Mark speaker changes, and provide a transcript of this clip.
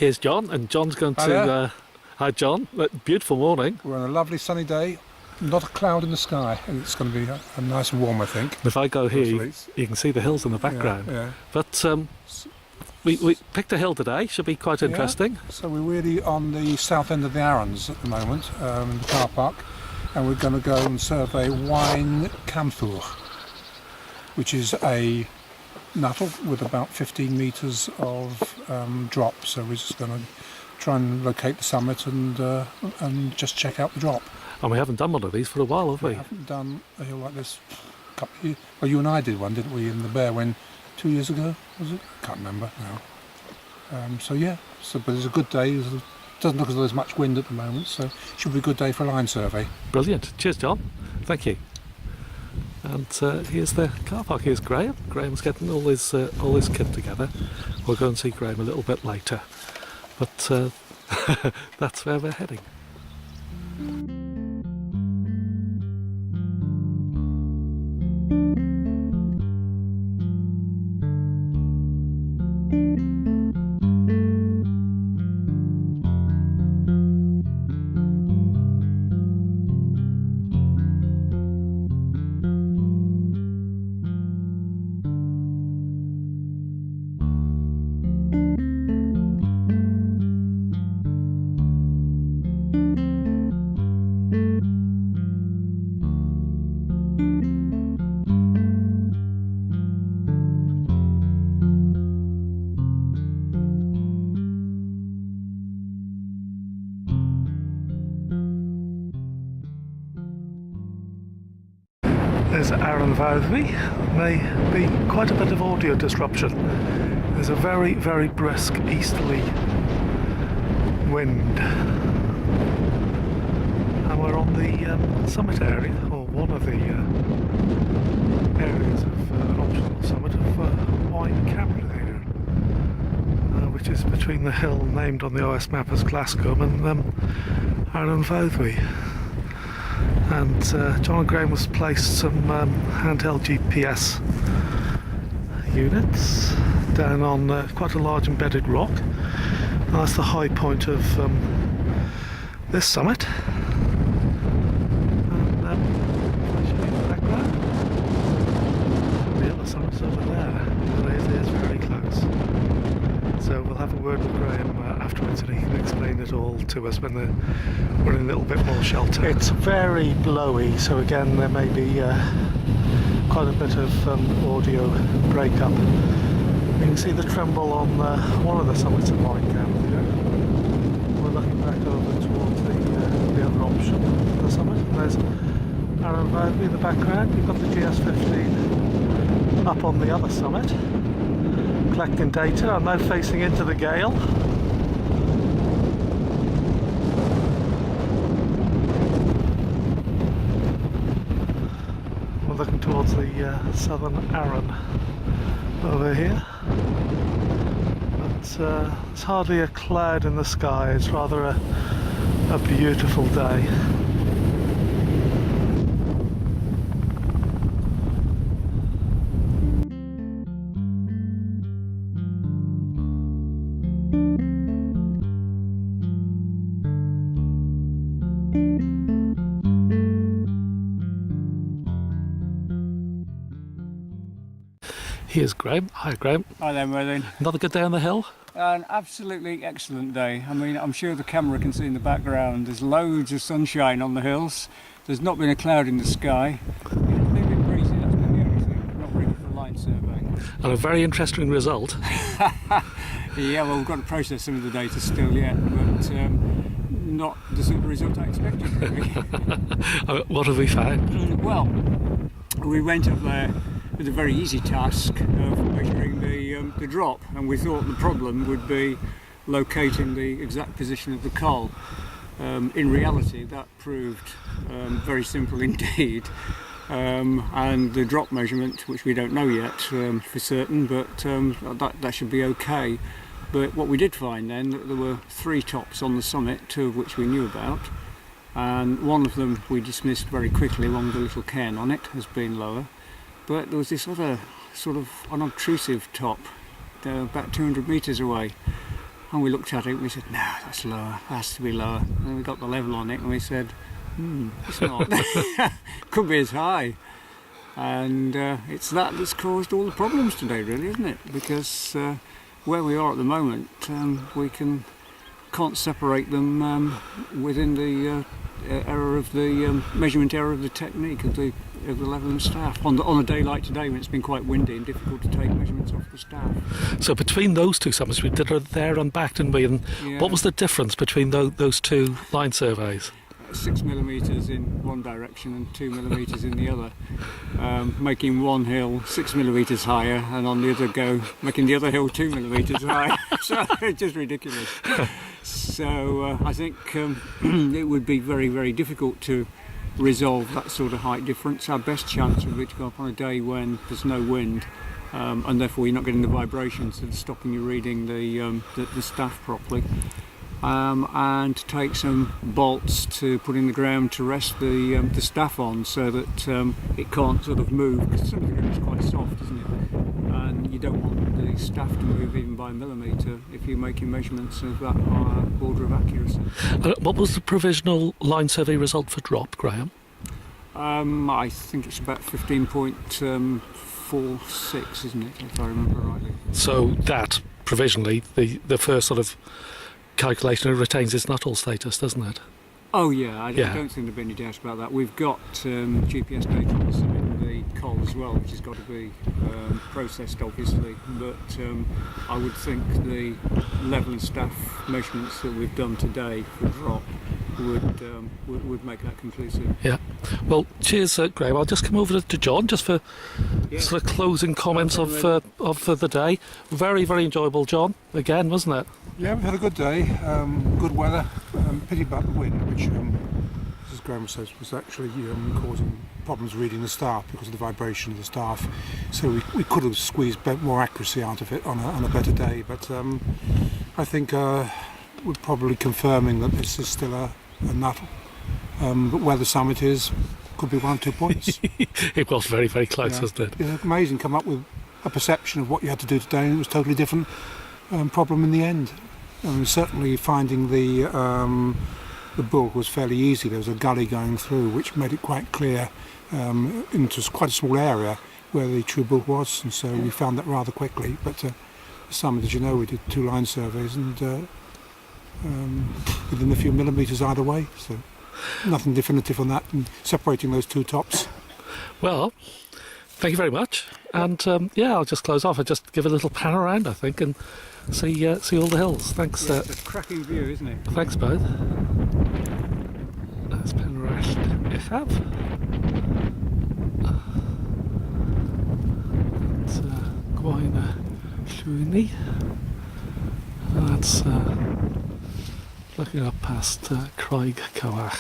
Speaker 1: Here's John, and John's going to... Hi John, beautiful morning.
Speaker 2: We're on a lovely sunny day, not a cloud in the sky, and it's going to be a nice and warm, I think.
Speaker 1: If I go here, you can see the hills in the background.
Speaker 2: Yeah.
Speaker 1: But we picked a hill today, should be quite interesting.
Speaker 2: So we're really on the south end of the Arans at the moment, in the car park, and we're going to go and survey Waun Camddwr, which is a Nuttall with about 15 metres of drop. So we're just going to try and locate the summit and just check out the drop.
Speaker 1: And we haven't done one of these for a while, have we?
Speaker 2: We haven't done a hill like this a couple of years. Well, you and I did one, didn't we, in the Bear when 2 years ago, was it? I can't remember now. But it's a good day. It doesn't look as though there's much wind at the moment, so it should be a good day for a line survey.
Speaker 1: Brilliant. Cheers, John. Thank you. And here's the car park. Here's Graham. Graham's getting all his kit together. We'll go and see Graham a little bit later. But that's where we're heading. There's Aran Mawddwy. May be quite a bit of audio disruption. There's a very, very brisk easterly wind. And we're on the summit area, or one of the areas of an optional summit of Waun Camddwr here, which is between the hill named on the OS map as Glasgow and Aran Mawddwy. And John and Graham has placed some handheld GPS units down on quite a large embedded rock. And that's the high point of this summit. And I'll show you the background. The other summit's over there. It is very close. So we'll have a word with Graham afterwards, and he can explain it all to us when we're in a little bit more shelter. It's very blowy, so again there may be quite a bit of audio breakup. You can see the tremble on one of the summits of Waun Camddwr. We're looking back over towards the other option of the summit. There's Aran Mawddwy in the background. You've got the GS15 up on the other summit, collecting data. I'm now facing into the gale. We're looking towards the southern Aran over here. But there's hardly a cloud in the sky. It's rather a beautiful day. Here's Graham. Hi Graham.
Speaker 3: Hi there, Merlin.
Speaker 1: Another good day on the hill?
Speaker 3: An absolutely excellent day. I mean, I'm sure the camera can see in the background there's loads of sunshine on the hills. There's not been a cloud in the sky. It's been a bit breezy, that's been the only thing. Not ready for line surveying.
Speaker 1: And a very interesting result.
Speaker 3: Yeah, well, we've got to process some of the data still yet, but not the sort of result I expected, really.
Speaker 1: What have we found?
Speaker 3: Well, we went up there with a very easy task of measuring the drop, and we thought the problem would be locating the exact position of the coal. In reality, that proved very simple indeed, and the drop measurement, which we don't know yet for certain, but that should be okay. But what we did find then, that there were 3 tops on the summit, 2 of which we knew about, and one of them we dismissed very quickly, one with a little cairn on it, has been lower. But there was this other sort of unobtrusive top about 200 metres away, And we looked at it and we said, no, that's lower, that has to be lower. And we got the level on it and we said, it's not. Could be as high. And it's that that's caused all the problems today, really, isn't it? Because where we are at the moment, we can't separate them within the error of the measurement error of the technique of the level and staff. On a day like today, when it's been quite windy and difficult to take measurements off the staff.
Speaker 1: So between those two summits, we did it there and back, didn't we? And what was the difference between those two line surveys?
Speaker 3: 6 millimetres in one direction and 2 millimetres in the other, making one hill 6 millimetres higher, and on the other go making the other hill 2 millimetres higher. So it's just ridiculous. So I think it would be very, very difficult to resolve that sort of height difference. Our best chance would be to go up on a day when there's no wind, and therefore you're not getting the vibrations that are stopping you reading the staff properly. And take some bolts to put in the ground to rest the staff on, so that it can't sort of move, because some of the ground is quite soft, isn't it? And you don't want the staff to move even by a millimetre if you're making measurements of that higher order of accuracy.
Speaker 1: What was the provisional line survey result for drop, Graham?
Speaker 3: I think it's about 15.46, isn't it, if I remember rightly.
Speaker 1: So that, provisionally, the first sort of calculation, it retains its Nuttalls status, doesn't it?
Speaker 3: Oh yeah, I don't think there'd be any doubt about that. We've got GPS data in the coal as well, which has got to be processed, obviously. But I would think the level and staff measurements that we've done today for drop would make that conclusive.
Speaker 1: Yeah. Well, cheers, Graham. I'll just come over to John just for sort of closing comments of the day. Very, very enjoyable, John. Again, wasn't it?
Speaker 2: Yeah, we've had a good day, good weather, pity about the wind, which, as Graham says, was actually causing problems reading the staff because of the vibration of the staff. So we could have squeezed more accuracy out of it on a better day, but I think we're probably confirming that this is still a Nuttall. But where the summit is, could be 1 or 2 points.
Speaker 1: It was very, very close, wasn't it?
Speaker 2: It's amazing, come up with a perception of what you had to do today, and it was totally different problem in the end. Certainly finding the bulk was fairly easy. There was a gully going through which made it quite clear into quite a small area where the true bulk was, and so we found that rather quickly. But the summit, as you know, we did 2 line surveys and within a few millimetres either way, so nothing definitive on that, and separating those 2 tops.
Speaker 1: Well, thank you very much, and I'll just close off. I'll just give a little pan around, I think, and see all the hills. Thanks.
Speaker 3: Yeah, it's a cracking view, isn't it?
Speaker 1: Thanks, both. That's pan around uchaf. That's Waun Camddwr. That's looking up past Craig Cowach.